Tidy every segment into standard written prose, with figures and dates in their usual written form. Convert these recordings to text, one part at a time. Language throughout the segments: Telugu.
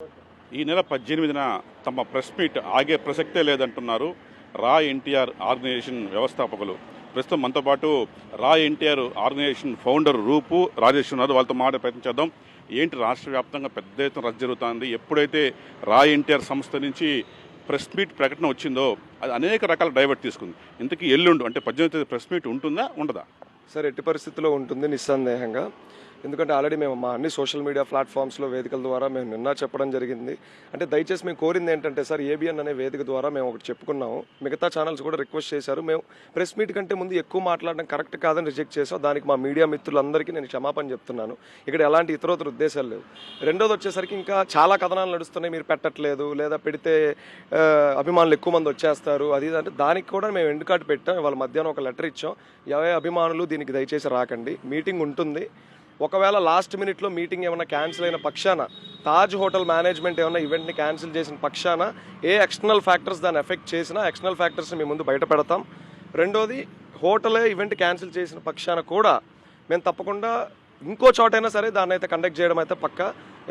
ఈ నెల 18న తమ ప్రెస్ మీట్ ఆగే ప్రసక్తే లేదంటున్నారు రా ఎన్టీఆర్ ఆర్గనైజేషన్ వ్యవస్థాపకులు. ప్రస్తుతం మనతో పాటు రా ఎన్టీఆర్ ఆర్గనైజేషన్ ఫౌండర్ రూపు రాజేష్ ఉన్నారు. వాళ్ళతో మాట్లాడే ప్రయత్నం చేద్దాం. ఏంటి రాష్ట్ర వ్యాప్తంగా పెద్ద ఎత్తున రద్దు జరుగుతుంది. ఎప్పుడైతే రా ఎన్టీఆర్ సంస్థ నుంచి ప్రెస్ మీట్ ప్రకటన వచ్చిందో అది అనేక రకాల డైవర్ట్ తీసుకుంది. ఇంతకీ ఎల్లుండు అంటే 18వ ప్రెస్ మీట్ ఉంటుందా ఉండదా? సార్, ఎట్టి పరిస్థితుల్లో ఉంటుంది నిస్సందేహంగా. ఎందుకంటే ఆల్రెడీ మేము మా అన్ని సోషల్ మీడియా ప్లాట్ఫామ్స్లో వేదికల ద్వారా మేము నిన్న చెప్పడం జరిగింది. అంటే దయచేసి మేము కోరింది ఏంటంటే సార్, ఏబిఎన్ అనే వేదిక ద్వారా మేము ఒకటి చెప్పుకున్నాము. మిగతా ఛానల్స్ కూడా రిక్వెస్ట్ చేశారు. మేము ప్రెస్ మీట్ కంటే ముందు ఎక్కువ మాట్లాడడం కరెక్ట్ కాదని రిజెక్ట్ చేసాం. దానికి మా మీడియా మిత్రులందరికీ నేను క్షమాపణ చెప్తున్నాను. ఇక్కడ ఎలాంటి ఇతరోత్తర ఉద్దేశాలు లేవు. రెండోది వచ్చేసరికి ఇంకా చాలా కథనాలు నడుస్తున్నాయి, మీరు పెట్టట్లేదు, లేదా పెడితే అభిమానులు ఎక్కువ మంది వచ్చేస్తారు అది అంటే దానికి కూడా మేము ఎండ్ కార్డు పెట్టాం. వాళ్ళ మధ్యాహ్నం ఒక లెటర్ ఇచ్చాం. ఎవే అభిమానులు దీనికి దయచేసి రాకండి, మీటింగ్ ఉంటుంది. ఒకవేళ లాస్ట్ మినిట్లో మీటింగ్ ఏమైనా క్యాన్సిల్ అయిన పక్షాన, తాజ్ హోటల్ మేనేజ్మెంట్ ఏమైనా ఈవెంట్ని క్యాన్సిల్ చేసిన పక్షాన ఏ ఎక్స్టర్నల్ ఫ్యాక్టర్స్ దాన్ని ఎఫెక్ట్ చేసినా ఎక్స్టర్నల్ ఫ్యాక్టర్స్ని మేము ముందు బయట పెడతాం. రెండోది, హోటలే ఈవెంట్ క్యాన్సిల్ చేసిన పక్షాన కూడా మేము తప్పకుండా ఇంకో చోటైనా సరే దాన్ని అయితే కండక్ట్ చేయడం అయితే పక్క.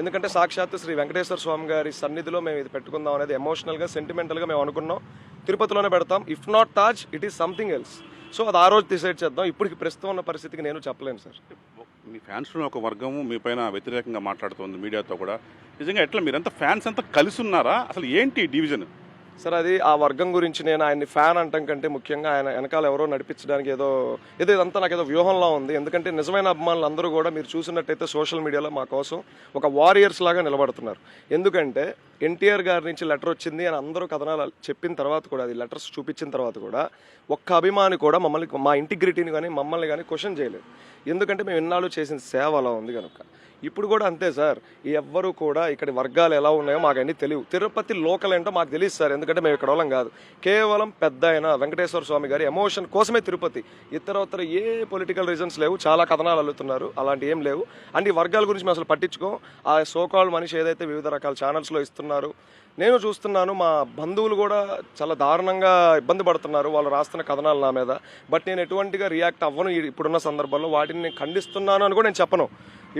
ఎందుకంటే సాక్షాత్తు శ్రీ వెంకటేశ్వర స్వామి గారి సన్నిధిలో మేము ఇది పెట్టుకుందాం అనేది ఎమోషనల్గా సెంటిమెంటల్గా మేము అనుకున్నాం. తిరుపతిలోనే పెడతాం. If not Taj, it is something else. So అది ఆ రోజు డిసైడ్ చేద్దాం. ఇప్పటికి ప్రస్తుతం ఉన్న పరిస్థితికి నేను చెప్పలేను సార్. మీ ఫ్యాన్స్లో ఒక వర్గము మీ పైన వ్యతిరేకంగా మాట్లాడుతుంది మీడియాతో కూడా. నిజంగా ఎట్లా మీరంతా ఫ్యాన్స్ అంతా కలిసి ఉన్నారా? అసలు ఏంటి డివిజన్? సార్, అది ఆ వర్గం గురించి నేను ఆయన్ని ఫ్యాన్ అంటాం కంటే ముఖ్యంగా ఆయన వెనకాల ఎవరో నడిపించడానికి ఏదో ఇదంతా నాకు ఏదో వ్యూహంలో ఉంది. ఎందుకంటే నిజమైన అభిమానులు అందరూ కూడా మీరు చూసినట్టయితే సోషల్ మీడియాలో మా కోసం ఒక వారియర్స్ లాగా నిలబడుతున్నారు. ఎందుకంటే ఎన్టీఆర్ గారి నుంచి లెటర్ వచ్చింది అని అందరూ కథనాలు చెప్పిన తర్వాత కూడా, అది లెటర్స్ చూపించిన తర్వాత కూడా ఒక్క అభిమాని కూడా మమ్మల్ని, మా ఇంటిగ్రిటీని కానీ మమ్మల్ని కానీ క్వశ్చన్ చేయలేదు. ఎందుకంటే మేము ఇన్నాళ్ళు చేసిన సేవ అలా ఉంది కనుక. ఇప్పుడు కూడా అంతే సార్. ఎవ్వరూ కూడా ఇక్కడ వర్గాలు ఎలా ఉన్నాయో మాకు అన్నీ తెలియదు. తిరుపతి లోకల్ ఏంటో మాకు తెలియదు సార్. ఎందుకంటే మేము ఇక్కడ వాళ్ళం కాదు. కేవలం పెద్ద అయిన వెంకటేశ్వర స్వామి గారి ఎమోషన్ కోసమే తిరుపతి. ఇతరత్ర ఏ పొలిటికల్ రీజన్స్ లేవు. చాలా కథనాలు అల్లుతున్నారు, అలాంటి ఏం లేవు. అండ్ ఈ వర్గాల గురించి మేము అసలు పట్టించుకోం. ఆ సోకాల్ మనిషి ఏదైతే వివిధ రకాల ఛానల్స్లో ఇస్తున్నారు, నేను చూస్తున్నాను. మా బంధువులు కూడా చాలా దారుణంగా ఇబ్బంది పడుతున్నారు వాళ్ళు రాస్తున్న కథనాలు నా మీద. బట్ నేను ఎటువంటిగా రియాక్ట్ అవ్వను. ఇప్పుడున్న సందర్భంలో వాటిని నేను ఖండిస్తున్నాను అని కూడా నేను చెప్పను.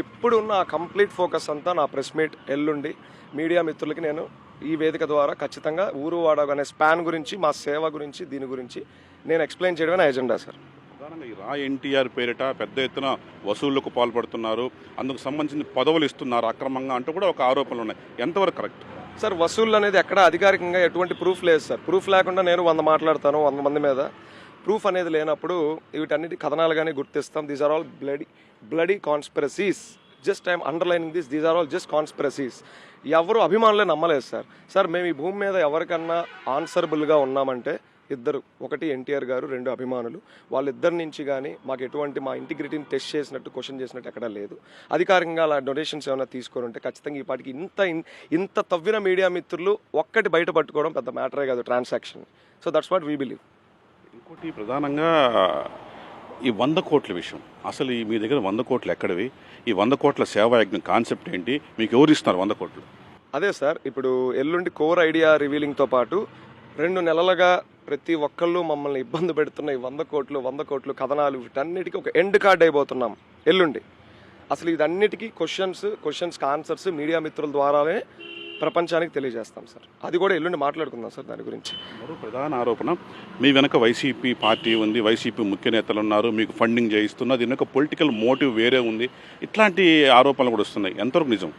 ఇప్పుడున్న కంప్లీట్ ఫోకస్ అంతా నా ప్రెస్ మీట్ ఎల్లుండి మీడియా మిత్రులకి నేను ఈ వేదిక ద్వారా ఖచ్చితంగా ఊరు వాడ అనే స్పాన్ గురించి, మా సేవ గురించి, దీని గురించి నేను ఎక్స్ప్లెయిన్ చేయడమే నా ఎజెండా సార్. ప్రధానంగా ఈ రా ఎన్టీఆర్ పేరిట పెద్ద ఎత్తున వసూళ్లకు పాల్పడుతున్నారు, అందుకు సంబంధించిన పదవులు ఇస్తున్నారు అక్రమంగా అంటూ కూడా ఒక ఆరోపణలు ఉన్నాయి. ఎంతవరకు కరెక్ట్ సార్? వసూళ్ళు అనేది ఎక్కడ అధికారికంగా ఎటువంటి ప్రూఫ్ లేదు సార్. ప్రూఫ్ లేకుండా నేను 100 మాట్లాడతాను 100 మంది మీద. ప్రూఫ్ అనేది లేనప్పుడు వీటన్నిటి కథనాలుగానే గుర్తిస్తాం. These are all bloody conspiracies. Just I'm underlining these are all just conspiracies. ఎవరు అభిమానులే నమ్మలేదు సార్. సార్, మేము ఈ భూమి మీద ఎవరికన్నా ఆన్సరబుల్గా ఉన్నామంటే ఇద్దరు. ఒకటి ఎన్టీఆర్ గారు, 2 అభిమానులు. వాళ్ళిద్దరి నుంచి కానీ మాకు ఎటువంటి మా ఇంటిగ్రిటీని టెస్ట్ చేసినట్టు, క్వశ్చన్ చేసినట్టు ఎక్కడా లేదు. అధికారికంగా అలా డొనేషన్స్ ఏమైనా తీసుకొని ఉంటే ఖచ్చితంగా ఈ పాటికి ఇంత తవ్విన మీడియా మిత్రులు ఒక్కటి బయట పట్టుకోవడం పెద్ద మ్యాటరే కాదు transaction. So that's what we believe. ఇంకోటి ప్రధానంగా ఈ 100 కోట్ల విషయం. అసలు మీ దగ్గర 100 కోట్లు ఎక్కడివి? ఈ 100 కోట్ల సేవాయజ్ఞం కాన్సెప్ట్ ఏంటి? మీకు ఎవరు ఇస్తున్నారు 100 కోట్లు? అదే సార్, ఇప్పుడు ఎల్లుండి కోర్ ఐడియా రివీలింగ్తో పాటు 2 నెలలుగా ప్రతి ఒక్కళ్ళు మమ్మల్ని ఇబ్బంది పెడుతున్న ఈ 100 కోట్లు కథనాలు వీటన్నిటికీ ఒక ఎండ్ కార్డ్ అయిపోతున్నాం ఎల్లుండి. అసలు ఇదన్నిటికీ క్వశ్చన్స్కి ఆన్సర్స్ మీడియా మిత్రుల ద్వారానే ప్రపంచానికి తెలియజేస్తాం సార్. అది కూడా ఎల్లుండి మాట్లాడుకుందాం సార్ దాని గురించి. మరో ప్రధాన ఆరోపణ, మీ వెనక వైసీపీ పార్టీ ఉంది, వైసీపీ ముఖ్య నేతలు ఉన్నారు, మీకు ఫండింగ్ చేయిస్తున్నారు, దీని యొక్క పొలిటికల్ మోటివ్ వేరే ఉంది, ఇట్లాంటి ఆరోపణలు కూడా వస్తున్నాయి. ఎంతవరకు నిజం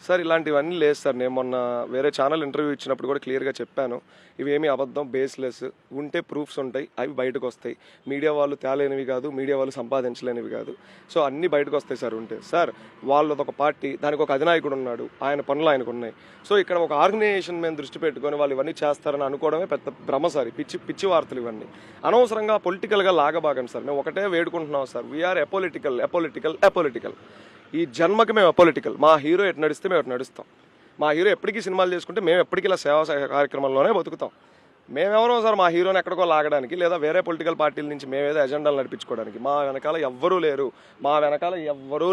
సార్? ఇలాంటివన్నీ లేదు సార్. నేను మొన్న వేరే ఛానల్ ఇంటర్వ్యూ ఇచ్చినప్పుడు కూడా క్లియర్గా చెప్పాను. ఇవేమీ అబద్ధం, బేస్లెస్. ఉంటే ప్రూఫ్స్ ఉంటాయి, అవి బయటకు వస్తాయి. మీడియా వాళ్ళు తేలేనివి కాదు, మీడియా వాళ్ళు సంపాదించలేనివి కాదు. సో అన్నీ బయటకు వస్తాయి సార్. ఉంటే సార్, వాళ్ళదొక పార్టీ, దానికి ఒక అధినాయకుడు ఉన్నాడు, ఆయన పనులు ఆయనకు ఉన్నాయి. సో ఇక్కడ ఒక ఆర్గనైజేషన్ మేము దృష్టి పెట్టుకొని వాళ్ళు ఇవన్నీ చేస్తారని అనుకోవడమే పెద్ద భ్రమ సార్. పిచ్చి వార్తలు ఇవన్నీ. అనవసరంగా పొలిటికల్గా లాగబాగండి సార్. మేము ఒకటే వేడుకుంటున్నాం సార్, వీఆర్ అపోలిటికల్. ఈ జన్మకి మేము అపోలిటికల్. మా హీరో ఎటు నడిస్తే మేము ఎటు నడుస్తాం. మా హీరో ఎప్పటికీ సినిమాలు చేసుకుంటే మేము ఎప్పటికీ ఇలా సేవా కార్యక్రమంలోనే బతుకుతాం. మేమెవరో సార్ మా హీరోని ఎక్కడికో లాగడానికి, లేదా వేరే పొలిటికల్ పార్టీల నుంచి మేమేదో ఎజెండాలు నడిపించుకోవడానికి. మా వెనకాల ఎవ్వరూ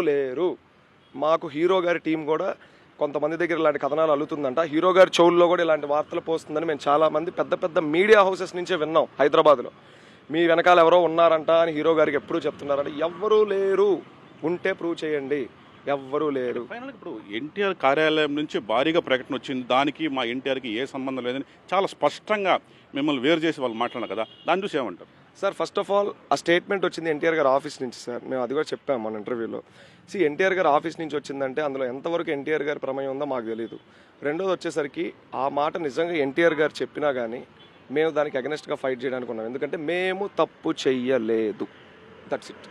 లేరు. మాకు హీరో గారి టీం కూడా కొంతమంది దగ్గర ఇలాంటి కథనాలు అల్లుతుందంట. హీరో గారి చెవుల్లో కూడా ఇలాంటి వార్తలు పోస్తుందని మేము చాలామంది పెద్ద మీడియా హౌసెస్ నుంచే విన్నాం హైదరాబాద్లో. మీ వెనకాల ఎవరో ఉన్నారంట అని హీరో గారికి ఎప్పుడూ చెప్తున్నారంట. ఎవ్వరూ లేరు. ఉంటే ప్రూవ్ చేయండి. ఎవ్వరూ లేరు. ఫైనల్గా ఇప్పుడు ఎన్టీఆర్ కార్యాలయం నుంచి భారీగా ప్రకటన వచ్చింది, దానికి మా ఎన్టీఆర్కి ఏ సంబంధం లేదని చాలా స్పష్టంగా మిమ్మల్ని వేరు చేసి వాళ్ళు మాట్లాడారు కదా, దాన్ని చూసి ఏమంటారు? సార్ ఫస్ట్ ఆఫ్ ఆల్ ఆ స్టేట్మెంట్ వచ్చింది ఎన్టీఆర్ గారి ఆఫీస్ నుంచి సార్. మేము అది కూడా చెప్పాము మన ఇంటర్వ్యూలో. ఎన్టీఆర్ గారి ఆఫీస్ నుంచి వచ్చిందంటే అందులో ఎంతవరకు ఎన్టీఆర్ గారి ప్రమేయం ఉందో మాకు తెలియదు. రెండోది వచ్చేసరికి ఆ మాట నిజంగా ఎన్టీఆర్ గారు చెప్పినా కానీ మేము దానికి అగెనెస్ట్గా ఫైట్ చేయడానికి ఉన్నాం. ఎందుకంటే మేము తప్పు చెయ్యలేదు. That's it.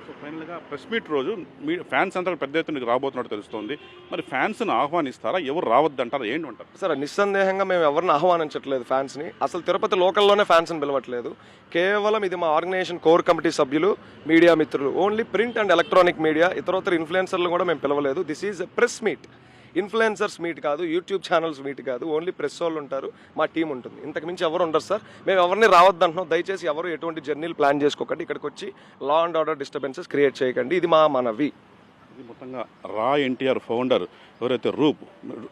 సో ఫైనల్గా ప్రెస్ మీట్ రోజు మీ ఫ్యాన్స్ అంతా పెద్ద ఎత్తున రాబోతున్నట్టు తెలుస్తుంది. మరి ఫ్యాన్స్ని ఆహ్వానిస్తారా, ఎవరు రావద్దంటారా, ఏంటి అంటారు? సార్ నిస్సందేహంగా మేము ఎవరిని ఆహ్వానించట్లేదు ఫ్యాన్స్ని. అసలు తిరుపతి లోకల్లోనే ఫ్యాన్స్ని పిలవట్లేదు. కేవలం ఇది మా ఆర్గనైజేషన్ కోర్ కమిటీ సభ్యులు, మీడియా మిత్రులు, only print and electronic media, ఇతరోత్తర ఇన్ఫ్లుయెన్సర్లు కూడా మేము పిలవలేదు. This is a press meet, influencers meet కాదు, యూట్యూబ్ ఛానల్స్ మీట్ కాదు. ఓన్లీ ప్రెస్ వాళ్ళు ఉంటారు, మా టీం ఉంటుంది. ఇంతకు మించి ఎవరు ఉండరు సార్. మేము ఎవరిని రావద్దంటున్నాం. దయచేసి ఎవరు ఎటువంటి జర్నీలు ప్లాన్ చేసుకోకండి. ఇక్కడికి వచ్చి law and order disturbances create చేయకండి. ఇది మా మనవి. ఇది మొత్తంగా రా ఎన్టీఆర్ ఫౌండర్ ఎవరైతే రూప్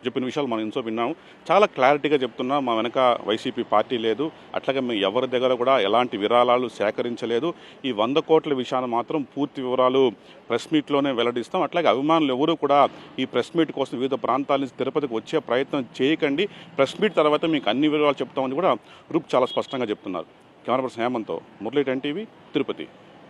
చెప్పిన విషయాలు మనం ఎంతో విన్నాము. చాలా క్లారిటీగా చెప్తున్నా, మా వెనక వైసీపీ పార్టీ లేదు, అట్లాగే మేము ఎవరి దగ్గర కూడా ఎలాంటి విరాళాలు సేకరించలేదు. ఈ 100 కోట్ల విషయాన్ని మాత్రం పూర్తి వివరాలు ప్రెస్ మీట్లోనే వెల్లడిస్తాం. అట్లాగే అభిమానులు ఎవరు కూడా ఈ ప్రెస్ మీట్ కోసం వివిధ ప్రాంతాల నుంచి తిరుపతికి వచ్చే ప్రయత్నం చేయకండి. ప్రెస్ మీట్ తర్వాత మీకు అన్ని వివరాలు చెప్తామని కూడా రూప్ చాలా స్పష్టంగా చెప్తున్నారు. కెమెరా పర్సన్ హేమంత్తో మురళీ, 10 టీవీ, తిరుపతి.